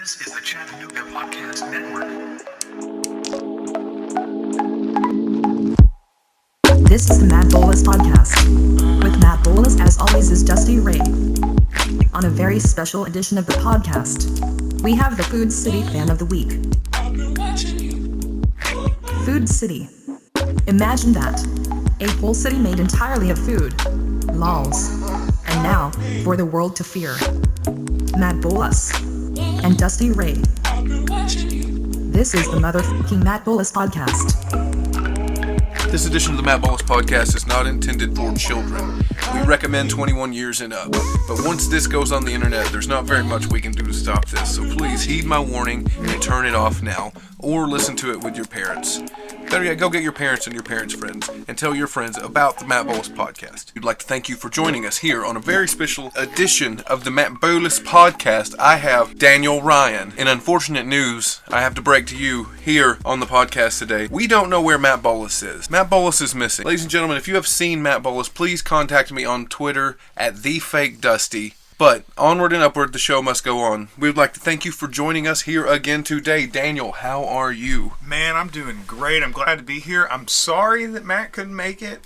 This is the Chattanooga Podcast Network. This is the Matt Bolus Podcast. With Matt Bolus, as always, is Dusty Ray. On a very special edition of the podcast, we have the Food City Fan of the Week. Food City. Imagine that. A whole city made entirely of food. Lols. And now, for the world to fear. Matt Bolus. And Dusty Ray. This is the motherfucking Matt Bolus Podcast. This edition of the Matt Bolus Podcast is not intended for children. We recommend 21 years and up. But once this goes on the internet, there's not very much we can do to stop this. So please heed my warning and turn it off now. Or listen to it with your parents. Better yet, go get your parents and your parents' friends and tell your friends about the Matt Bolus Podcast. We'd like to thank you for joining us here on a very special edition of the Matt Bolus Podcast. I have Daniel Ryan. In unfortunate news, I have to break to you here on the podcast today. We don't know where Matt Bolus is. Matt Bolus is missing. Ladies and gentlemen, if you have seen Matt Bolus, please contact me on Twitter at TheFakeDusty. But onward and upward, the show must go on. We would like to thank you for joining us here again today. Daniel, how are you? Man, I'm doing great. I'm glad to be here. I'm sorry that Matt couldn't make it.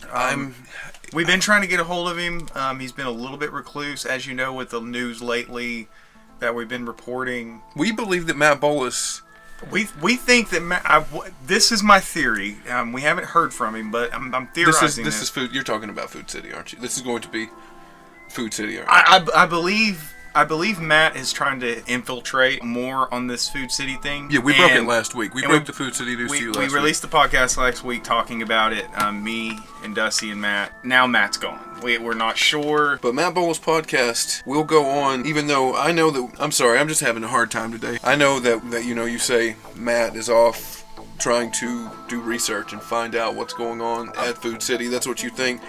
We've been trying to get a hold of him. He's been a little bit recluse, as you know, with the news lately that we've been reporting. We believe that Matt Bolus... We think that Matt... this is my theory. We haven't heard from him, but I'm theorizing This is food. You're talking about Food City, aren't you? This is going to be... Food City. I believe Matt is trying to infiltrate more on this Food City thing. Yeah, we broke it last week. We broke the Food City news to you last week. We released the podcast last week talking about it. Me and Dusty and Matt. Now Matt's gone. We're not sure. But Matt Bolus Podcast will go on, even though I know that... I'm sorry, I'm just having a hard time today. I know that you say Matt is off trying to do research and find out what's going on at Food City. That's what you think.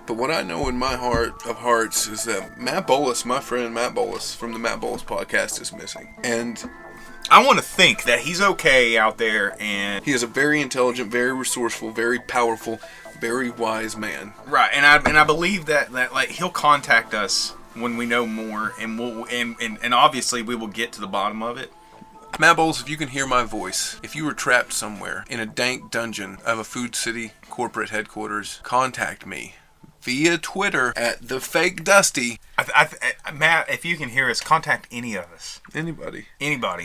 But what I know in my heart of hearts is that Matt Bolus, my friend Matt Bolus from the Matt Bolus Podcast, is missing. And I want to think that he's okay out there, and he is a very intelligent, very resourceful, very powerful, very wise man. Right, and I believe that like he'll contact us when we know more, and we'll and obviously we will get to the bottom of it. Matt Bolus, if you can hear my voice, if you were trapped somewhere in a dank dungeon of a Food City corporate headquarters, contact me via Twitter at TheFakeDusty. Matt, if you can hear us, contact any of us. Anybody.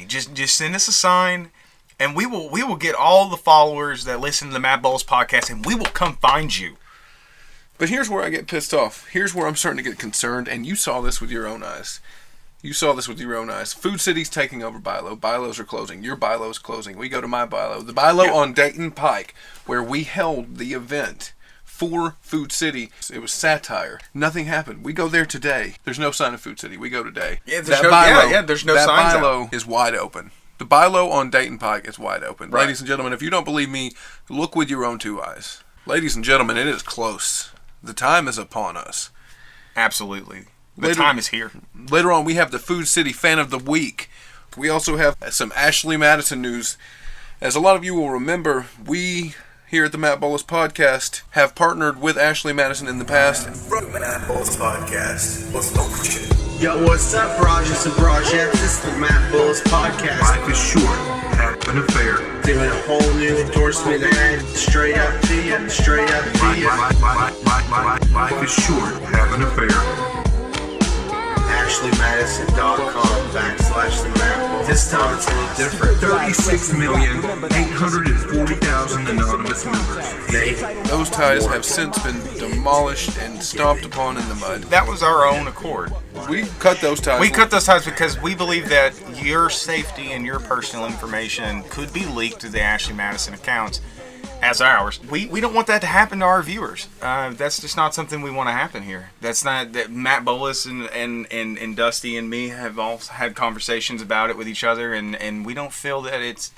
Just send us a sign, and we will get all the followers that listen to the Matt Bolus Podcast, and we will come find you. But here's where I get pissed off. Here's where I'm starting to get concerned, and you saw this with your own eyes. Food City's taking over Bilo. Bilos are closing. Your Bilo is closing. We go to my Bilo. The Bilo on Dayton Pike, where we held the event for Food City. It was satire. Nothing happened. We go there today. There's no sign of Food City. We go today. Yeah, there's no signs That Bilo out. is wide open. The Bilo on Dayton Pike is wide open. Right. Ladies and gentlemen, if you don't believe me, look with your own two eyes. Ladies and gentlemen, it is close. The time is upon us. Absolutely. The time is here. Later on, we have the Food City Fan of the Week. We also have some Ashley Madison news. As a lot of you will remember, we here at the Matt Bolus Podcast have partnered with Ashley Madison in the past. From the Matt Bolus Podcast. What's up with you? Yo, what's up, Rogers and Brojettes? This is the Matt Bolus Podcast. Life is short. Have an affair. Doing a whole new endorsement ad, straight up to you. Life is short. Have an affair. AshleyMadison.com/the Matt Bolus. This time it's a little different. 36,840,000 anonymous members. Those ties have since been demolished and stomped upon in the mud. That was our own accord. We cut those ties. We cut those ties because we believe that your safety and your personal information could be leaked to the Ashley Madison accounts as ours. We don't want that to happen to our viewers. That's just not something we want to happen here. That's not that Matt Bolus and Dusty and me have all had conversations about it with each other, and we don't feel that it's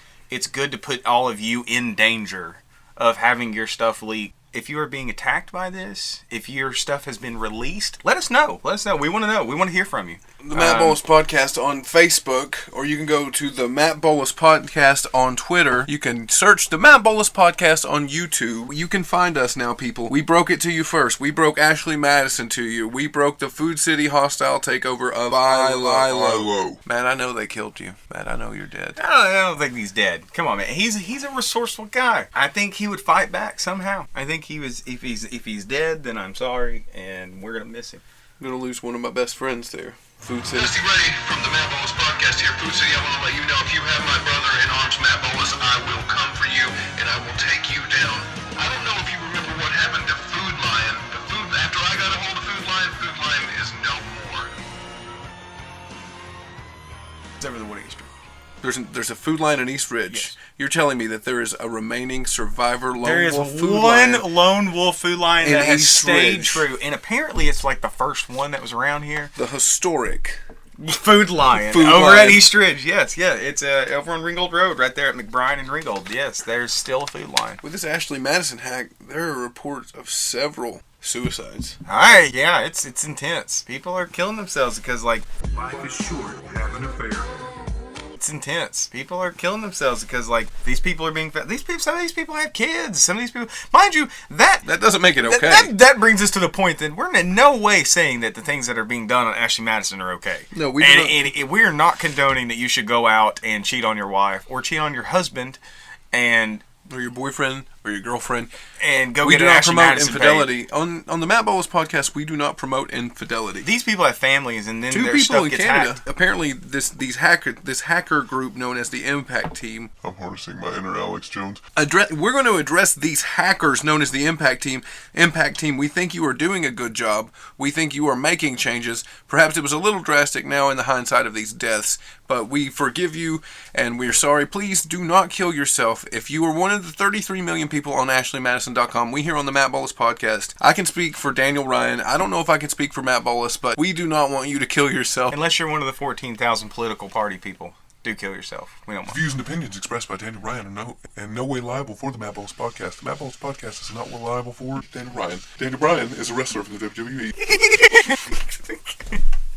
good to put all of you in danger of having your stuff leaked. If you are being attacked by this, if your stuff has been released, let us know. We want to know. We want to hear from you. The Matt Bolus Podcast on Facebook, or you can go to the Matt Bolus Podcast on Twitter. You can search the Matt Bolus Podcast on YouTube. You can find us now, people. We broke it to you first. We broke Ashley Madison to you. We broke the Food City hostile takeover of Ilo. Matt, I know they killed you. Matt, I know you're dead. I don't think he's dead. Come on, man. He's a resourceful guy. I think he would fight back somehow. I think he was. If he's dead, then I'm sorry, and we're gonna miss him. I'm gonna lose one of my best friends there. Food City. Dusty Ray from the Matt Bolus Podcast here. Food City, I want to let you know, if you have my brother in arms, Matt Bolus, I will come for you, and I will take you down. I don't know if you remember what happened to Food Lion. After I got a hold of Food Lion is no more. It's over the Woody East Ridge. There's a Food Lion in East Ridge. Yes. You're telling me that there is a remaining survivor lone There is wolf food one lion lone wolf food lion in that has East stayed Ridge. true, and apparently it's like the first one that was around here. The historic Food lion Food over lion. at East Ridge. Yes, yeah, it's over on Ringgold Road, right there at McBride and Ringgold. Yes, there's still a food lion. With this Ashley Madison hack, there are reports of several suicides. All right, yeah, it's intense. People are killing themselves because Life is short. Have an affair. it's intense. People are killing themselves because these people are being some of these people have kids. Some of these people, mind you, that doesn't make it okay. That brings us to the point that we're in no way saying that the things that are being done on Ashley Madison are okay. No, we and we are not condoning that you should go out and cheat on your wife or cheat on your husband or your boyfriend or your girlfriend and go we get do an not Ashley promote Madison infidelity on the Matt Bolus Podcast. We do not promote infidelity. These people have families, and then Two their people stuff in gets Canada. hacked. Apparently, this hacker group known as the Impact Team. I'm harnessing my inner Alex Jones. We're going to address these hackers known as the Impact Team. Impact Team, we think you are doing a good job. We think you are making changes. Perhaps it was a little drastic now in the hindsight of these deaths, but we forgive you and we're sorry. Please do not kill yourself. If you are one of the 33 million people on AshleyMadison.com, we here on the Matt Bolus Podcast, I can speak for Daniel Ryan. I don't know if I can speak for Matt Bolus, but we do not want you to kill yourself. Unless you're one of the 14,000 political party people. Do kill yourself. We don't want. Views and opinions expressed by Daniel Ryan are in no way liable for the Matt Bolus Podcast. The Matt Bolus Podcast is not liable for Daniel Ryan. Daniel Bryan is a wrestler from the WWE.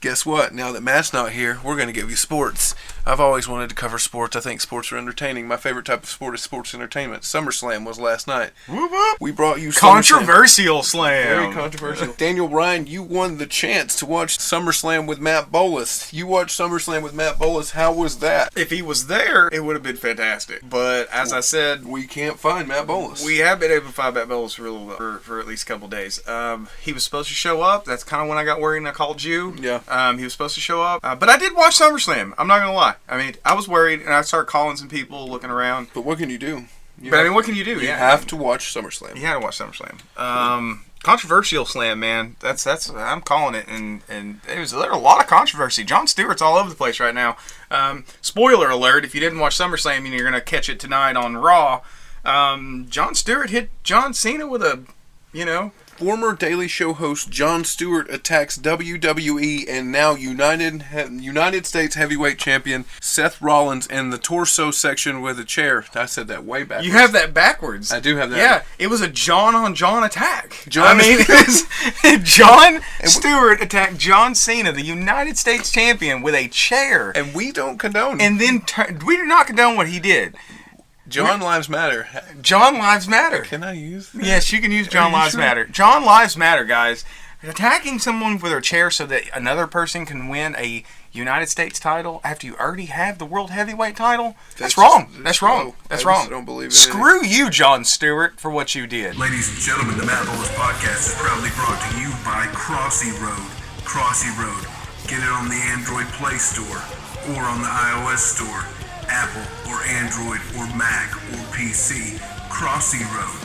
Guess what? Now that Matt's not here, we're going to give you sports. I've always wanted to cover sports. I think sports are entertaining. My favorite type of sport is sports entertainment. SummerSlam was last night. Whoop, whoop. We brought you Controversial slam. Very controversial. Daniel Ryan, you won the chance to watch SummerSlam with Matt Bolus. You watched SummerSlam with Matt Bolus. How was that? If he was there, it would have been fantastic. But as I said, We can't find Matt Bolus. we have been able to find Matt Bolus for at least a couple days. He was supposed to show up. That's kind of when I got worried and I called you. Yeah. He was supposed to show up. But I did watch SummerSlam. I'm not going to lie. I mean, I was worried and I started calling some people, looking around. But what can you do? What can you do? You have to watch SummerSlam. You had to watch SummerSlam. Controversial slam, man. That's I'm calling it, and there's a lot of controversy. Jon Stewart's all over the place right now. Spoiler alert: if you didn't watch SummerSlam and you're gonna catch it tonight on Raw, Jon Stewart hit John Cena with a, Former Daily Show host Jon Stewart attacks WWE and now United States Heavyweight Champion Seth Rollins in the torso section with a chair. I said that way back. You have that backwards. I do have that. Yeah, it was a John on John attack. John Jon Stewart attacked John Cena, the United States Champion, with a chair. And we don't condone. And then we do not condone what he did. John Lives Matter. John Lives Matter. Can I use that? Yes, you can use John Lives sure? Matter. John Lives Matter, guys. Attacking someone with their chair so that another person can win a United States title after you already have the World Heavyweight title? That's wrong. That's wrong. That's wrong. I don't believe in Screw you, Jon Stewart, for what you did. Ladies and gentlemen, the Matt Bolus Podcast is proudly brought to you by Crossy Road. Crossy Road. Get it on the Android Play Store or on the iOS Store. Apple or Android or Mac or PC. Crossy Road.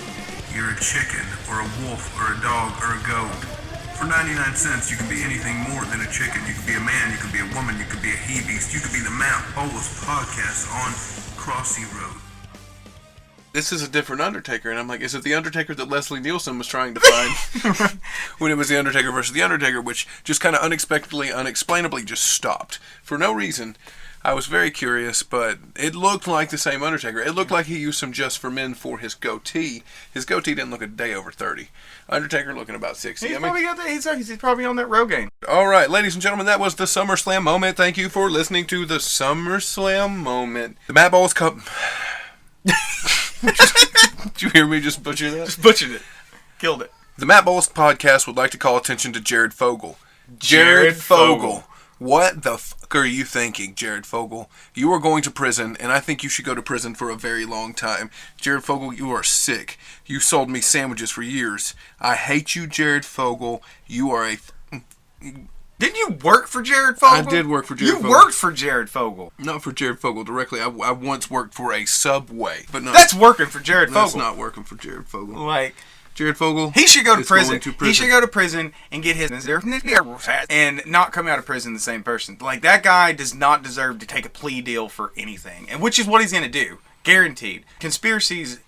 You're a chicken or a wolf or a dog or a goat. For 99 cents, you can be anything more than a chicken. You can be a man, you can be a woman, you can be a he-beast. You can be the Matt Bolus Podcast on Crossy Road. This is a different Undertaker, and I'm like, is it the Undertaker that Leslie Nielsen was trying to find when it was the Undertaker versus the Undertaker, which just kind of unexpectedly, unexplainably just stopped for no reason. I was very curious, but it looked like the same Undertaker. It looked like he used some Just for Men for his goatee. His goatee didn't look a day over 30. Undertaker looking about 60. He's probably got that. He's probably on that Rogaine. All right, ladies and gentlemen, that was the SummerSlam moment. Thank you for listening to the SummerSlam moment. The Matt Bolus Cup. Did you hear me just butcher that? Just butchered it. Killed it. The Matt Bolus Podcast would like to call attention to Jared Fogle. Jared Fogle. What the fuck are you thinking, Jared Fogle? You are going to prison, and I think you should go to prison for a very long time. Jared Fogle, you are sick. You sold me sandwiches for years. I hate you, Jared Fogle. You are a... Didn't you work for Jared Fogle? I did work for Jared Fogle. You worked for Jared Fogle. Not for Jared Fogle directly. I once worked for a Subway. But no, that's working for Jared Fogle. That's not working for Jared Fogle. Like... Jared Fogle. He should go to prison. He should go to prison and get his and not come out of prison the same person. Like, that guy does not deserve to take a plea deal for anything, and which is what he's going to do, guaranteed. Conspiracies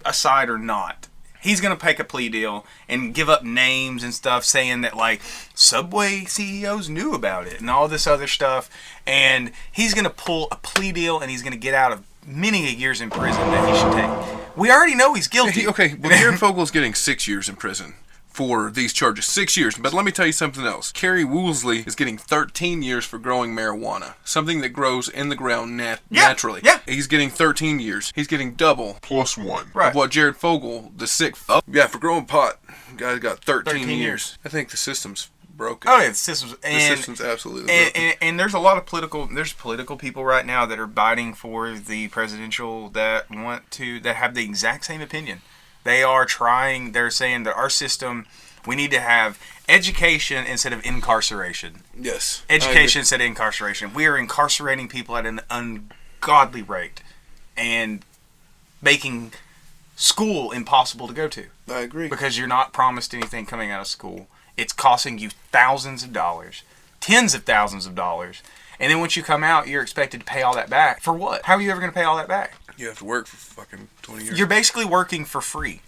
aside or not, he's going to take a plea deal and give up names and stuff, saying that like Subway CEOs knew about it and all this other stuff, and he's going to pull a plea deal and he's going to get out of many years in prison that he should take. We already know he's guilty. Okay, well, Jared Fogle's getting 6 years in prison for these charges. 6 years. But let me tell you something else. Kerry Woolsey is getting 13 years for growing marijuana. Something that grows in the ground naturally. Yeah. He's getting 13 years. He's getting double. +1. Right. Of what Jared Fogle, the sick for growing pot, guy's got 13 years. I think the system's broken. Oh yeah, the system's absolutely broken. And there's a lot of political people right now that are biting for the presidential that have the exact same opinion. They're saying that our system, we need to have education instead of incarceration. Yes. Education instead of incarceration. We are incarcerating people at an ungodly rate and making school impossible to go to. I agree. Because you're not promised anything coming out of school. It's costing you thousands of dollars, tens of thousands of dollars. And then once you come out, you're expected to pay all that back. For what? How are you ever going to pay all that back? You have to work for fucking 20 years. You're basically working for free,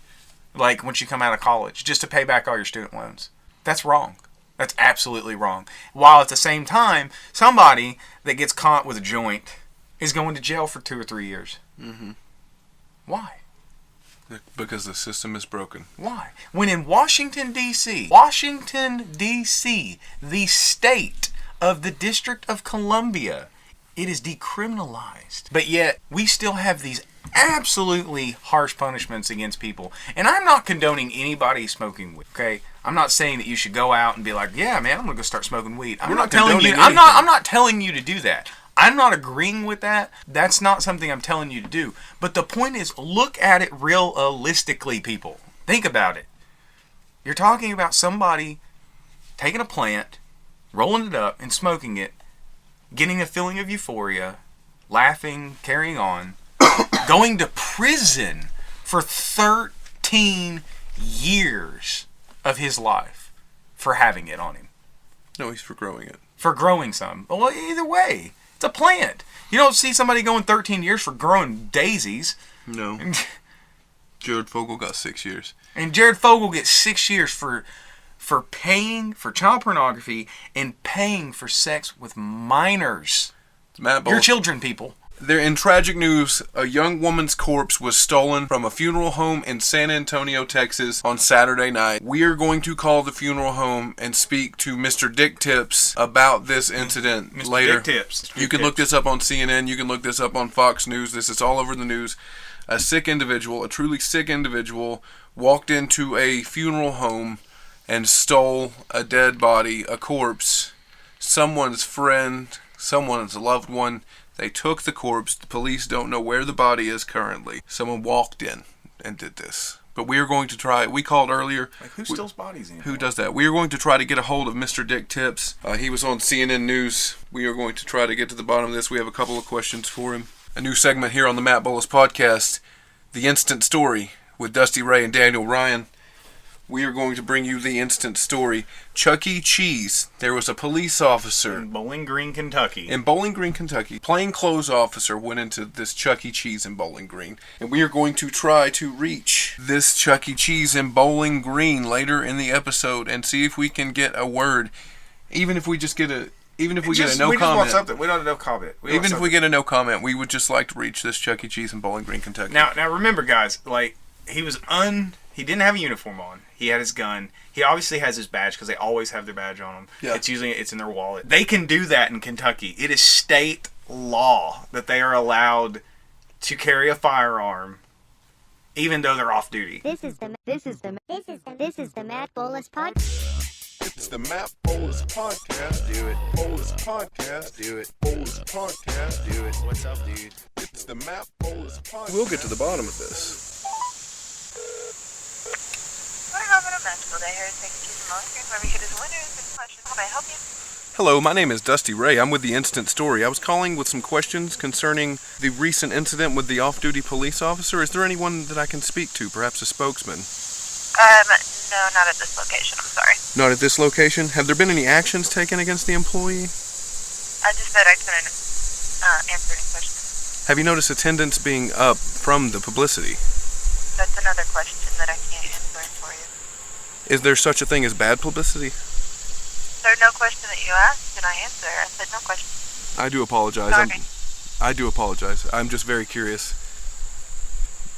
like once you come out of college, just to pay back all your student loans. That's wrong. That's absolutely wrong. While at the same time, somebody that gets caught with a joint is going to jail for 2 or 3 years. Mm-hmm. Why? Because the system is broken. Why? When in Washington, D.C., the state of the District of Columbia, it is decriminalized. But yet, we still have these absolutely harsh punishments against people. And I'm not condoning anybody smoking weed, okay? I'm not saying that you should go out and be like, yeah, man, I'm going to go start smoking weed. I'm not telling you to do that. I'm not agreeing with that. That's not something I'm telling you to do. But the point is, look at it realistically, people. Think about it. You're talking about somebody taking a plant, rolling it up, and smoking it, getting a feeling of euphoria, laughing, carrying on, going to prison for 13 years of his life for having it on him. No, he's for growing it. For growing some. Well, either way. It's a plant. You don't see somebody going 13 years for growing daisies. No. Jared Fogle got 6 years. And Jared Fogle gets 6 years for paying for child pornography and paying for sex with minors. Your children, people. They're in tragic news. A young woman's corpse was stolen from a funeral home in San Antonio, Texas on Saturday night. We are going to call the funeral home and speak to Mr. Dick Tips about this incident Mr. later. Dick Tips. You can look this up on CNN. You can look this up on Fox News. This is all over the news. A sick individual, a truly sick individual, walked into a funeral home and stole a dead body, a corpse, someone's friend, someone's loved one. They took the corpse. The police don't know where the body is currently. Someone walked in and did this. But we are going to try. We called earlier. Like, who steals bodies anymore? Who does that? We are going to try to get a hold of Mr. Dick Tips. He was on CNN News. We are going to try to get to the bottom of this. We have a couple of questions for him. A new segment here on the Matt Bolus Podcast, The Instant Story with Dusty Ray and Daniel Ryan. We are going to bring you the instant story. Chuck E. Cheese. There was a police officer in Bowling Green, Kentucky. Plainclothes officer went into this Chuck E. Cheese in Bowling Green. And we are going to try to reach this Chuck E. Cheese in Bowling Green later in the episode and see if we can get a word. Even if we just get Even if we get a we no just want comment. something. We don't know comment. Even if we get a no comment, we would just like to reach this Chuck E. Cheese in Bowling Green, Kentucky. Now remember, guys, like, he didn't have a uniform on. He had his gun. He obviously has his badge because they always have their badge on them. Yeah. It's in their wallet. They can do that in Kentucky. It is state law that they are allowed to carry a firearm, even though they're off duty. This is the Matt Bolus Podcast. It's the Matt Bolus Podcast. Do it. Bolus Podcast. Do it. Bolus Podcast. Do it. What's up, dude? It's the Matt Bolus Podcast. We'll get to the bottom of this. How may I help you? Hello, my name is Dusty Ray. I'm with the Instant Story. I was calling with some questions concerning the recent incident with the off-duty police officer. Is there anyone that I can speak to, perhaps a spokesman? No, not at this location. I'm sorry. Not at this location? Have there been any actions taken against the employee? I just said I couldn't answer any questions. Have you noticed attendance being up from the publicity? That's another question that I can't answer for you. Is there such a thing as bad publicity? There's no question that you asked, and I answer. I said no question. I do apologize. Sorry. I do apologize. I'm just very curious.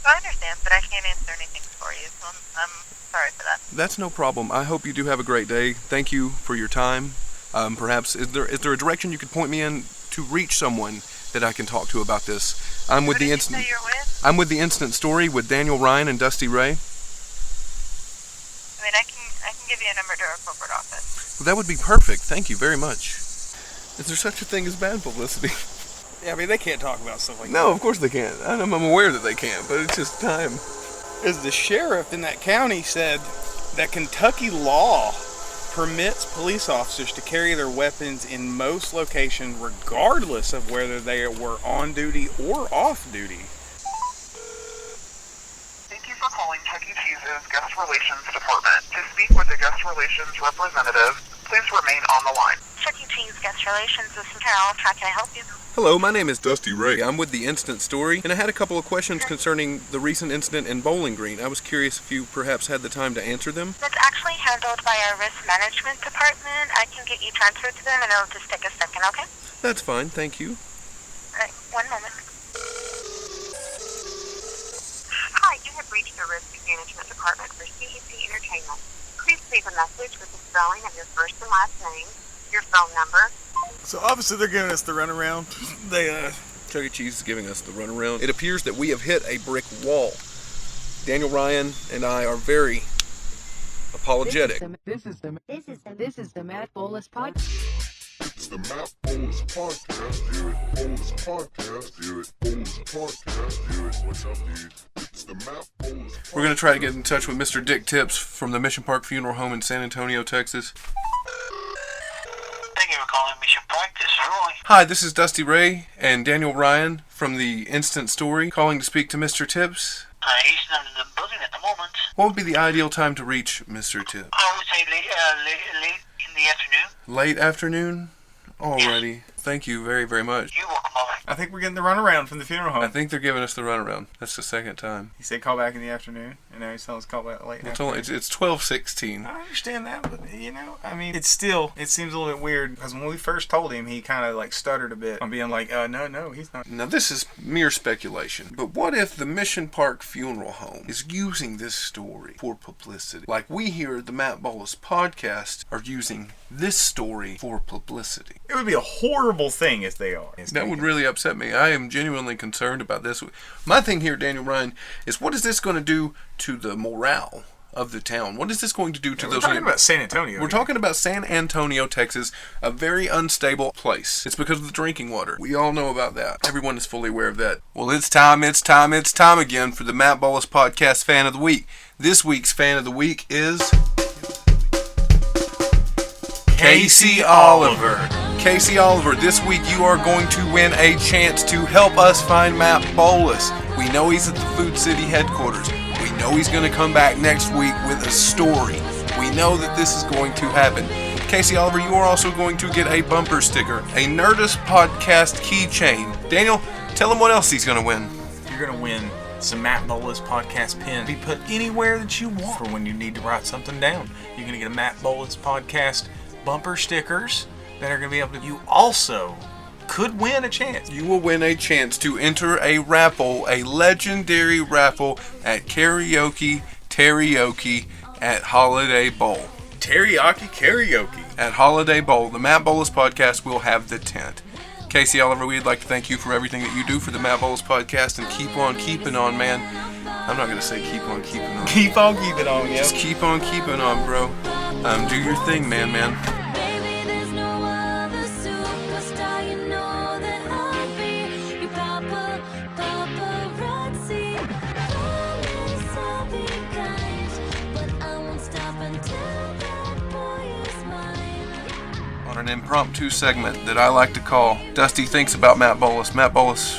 I understand, but I can't answer anything for you, so I'm sorry for that. That's no problem. I hope you do have a great day. Thank you for your time. Perhaps, is there a direction you could point me in to reach someone that I can talk to about this? I'm with Who the did you say you're with? I'm with the Instant Story with Daniel Ryan and Dusty Ray. I mean, I can give you a number to our corporate office. Well, that would be perfect. Thank you very much. Is there such a thing as bad publicity? Yeah, I mean, they can't talk about stuff like No, of course they can't. I'm aware that they can't, but it's just time. As the sheriff in that county said that Kentucky law permits police officers to carry their weapons in most locations regardless of whether they were on duty or off duty. Thank you for calling Chuck E. Cheese's Guest Relations Department. To speak with a Guest Relations representative, please remain on the line. Chuck E. Cheese Guest Relations, this is Carol. How can I help you? Hello, my name is Dusty Ray. I'm with the Instant Story, and I had a couple of questions concerning the recent incident in Bowling Green. I was curious if you perhaps had the time to answer them. That's actually handled by our risk management department. I can get you transferred to them, and it'll just take a second, okay? That's fine, thank you. All right, 1 moment. Hi, you have reached the risk management department for CEC Entertainment. Please leave a message with the spelling of your first and last name, your phone number. So obviously they're giving us the runaround. Chuck E. Cheese is giving us the runaround. It appears that we have hit a brick wall. Daniel Ryan and I are very apologetic. This is the Matt Bolus Podcast. It's the Matt Bolus Podcast. Do it. Bolus Podcast. Do it. Bolus Podcast. Do it. What's up, dude? It's the Matt Bolus Podcast. We're going to try to get in touch with Mr. Dick Tips from the Mission Park Funeral Home in San Antonio, Texas. Thank you for calling Mission Park. This is Roy. Hi, this is Dusty Ray and Daniel Ryan from the Instant Story calling to speak to Mr. Tips. He's not in the building at the moment. What would be the ideal time to reach Mr. Tips? I would say late in the afternoon. Late afternoon? Alrighty. Thank you very, very much. You're welcome, Molly. I think we're getting the runaround from the funeral home. I think they're giving us the runaround. That's the second time. He said call back in the afternoon, and now he's telling us call back late. It's 12:16. I understand that, but I mean, it seems a little bit weird because when we first told him, he kind of like stuttered a bit on being like, no, he's not. Now this is mere speculation, but what if the Mission Park Funeral Home is using this story for publicity? Like we here at the Matt Bolus Podcast are using this story for publicity. It would be a horrible thing if they are. That would really upset me. I am genuinely concerned about this. My thing here, Daniel Ryan, is what is this going to do to the morale of the town? What is this going to do to We're those... talking about San Antonio. We're talking about San Antonio, Texas, a very unstable place. It's because of the drinking water. We all know about that. Everyone is fully aware of that. Well, it's time again for the Matt Bolus Podcast Fan of the Week. This week's Fan of the Week is... Casey Oliver. Casey Oliver, this week you are going to win a chance to help us find Matt Bolus. We know he's at the Food City headquarters. We know he's going to come back next week with a story. We know that this is going to happen. Casey Oliver, you are also going to get a bumper sticker, a Nerdist Podcast keychain. Daniel, tell him what else he's going to win. You're going to win some Matt Bolus Podcast pins. Be put anywhere that you want for when you need to write something down. You're going to get a Matt Bolus Podcast bumper stickers, that are going to be able to. You also could win a chance. You will win a chance to enter a raffle, a legendary raffle at Karaoke at Holiday Bowl. Teriyaki karaoke. At Holiday Bowl, the Matt Bolus Podcast will have the tent. Casey Oliver, we'd like to thank you for everything that you do for the Matt Bolus Podcast, and keep on keeping on, man. I'm not going to say keep on keeping on. Keep on keeping on, yeah. Just keep on keeping on, bro. Do your thing, man. On an impromptu segment that I like to call Dusty Thinks About Matt Bolus. Matt Bolus,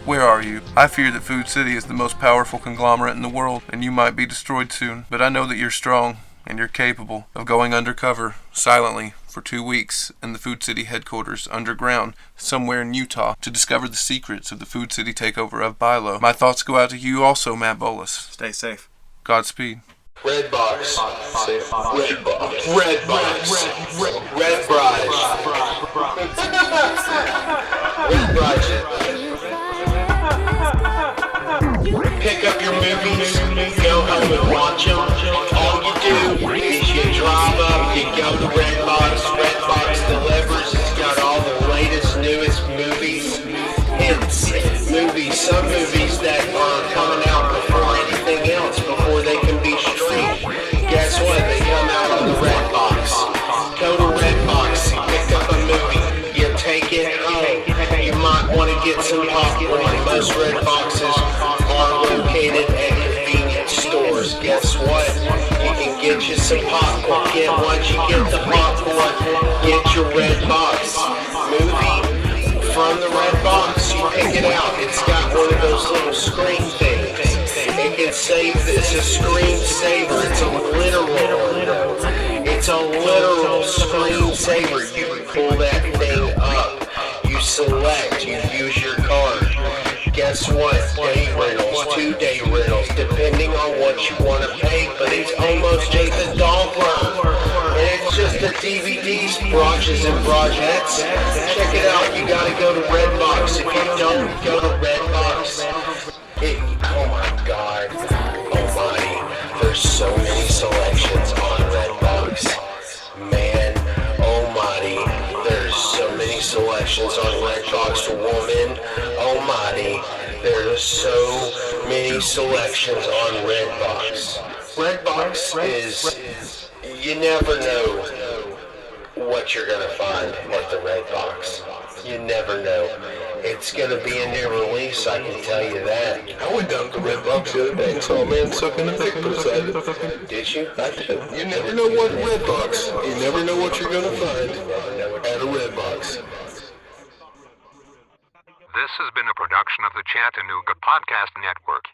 where are you? I fear that Food City is the most powerful conglomerate in the world, and you might be destroyed soon. But I know that you're strong, and you're capable of going undercover, silently, for 2 weeks in the Food City headquarters, underground, somewhere in Utah, to discover the secrets of the Food City takeover of Bilo. My thoughts go out to you also, Matt Bolus. Stay safe. Godspeed. Red box. Red box. Red box. Red box. Red box. Pick up your movies, go home and watch them. All you do is you drive up, you go to Redbox. Redbox delivers. It's got all the latest, newest movies, hits, movies, some movies that are coming out before anything else, before they can be streamed. Guess what? They come out on the Redbox. Go to Redbox, you pick up a movie, you take it home. You might want to get some popcorn. Most Redboxes are located at convenience stores. Guess what? You can get you some popcorn. Once you get the popcorn, get your Redbox movie from the Redbox. You pick it out. It's got one of those little screen things. It can save. It's a screen saver. It's a literal screen saver. You can pull that thing up. You select. You use your card. Guess what? Day rentals, 2-day rentals, depending on what you want to pay, but it's almost just $1. And it's just the DVDs, broches and brochettes. Check it out. You gotta go to Redbox. If you don't go to Redbox, oh my God, almighty, there's so many selections on Redbox. Man, almighty, there's so many selections on Redbox for women. Almighty, there's so many selections on Redbox. Redbox is, you never know what you're gonna find at the Redbox. You never know. It's gonna be a new release, I can tell you that. I went down to Redbox the other day and saw a man sucking a dick beside it. Did you? I did. You never know what Redbox. You never know what you're gonna find at a Redbox. This has been a production of the Chattanooga Podcast Network.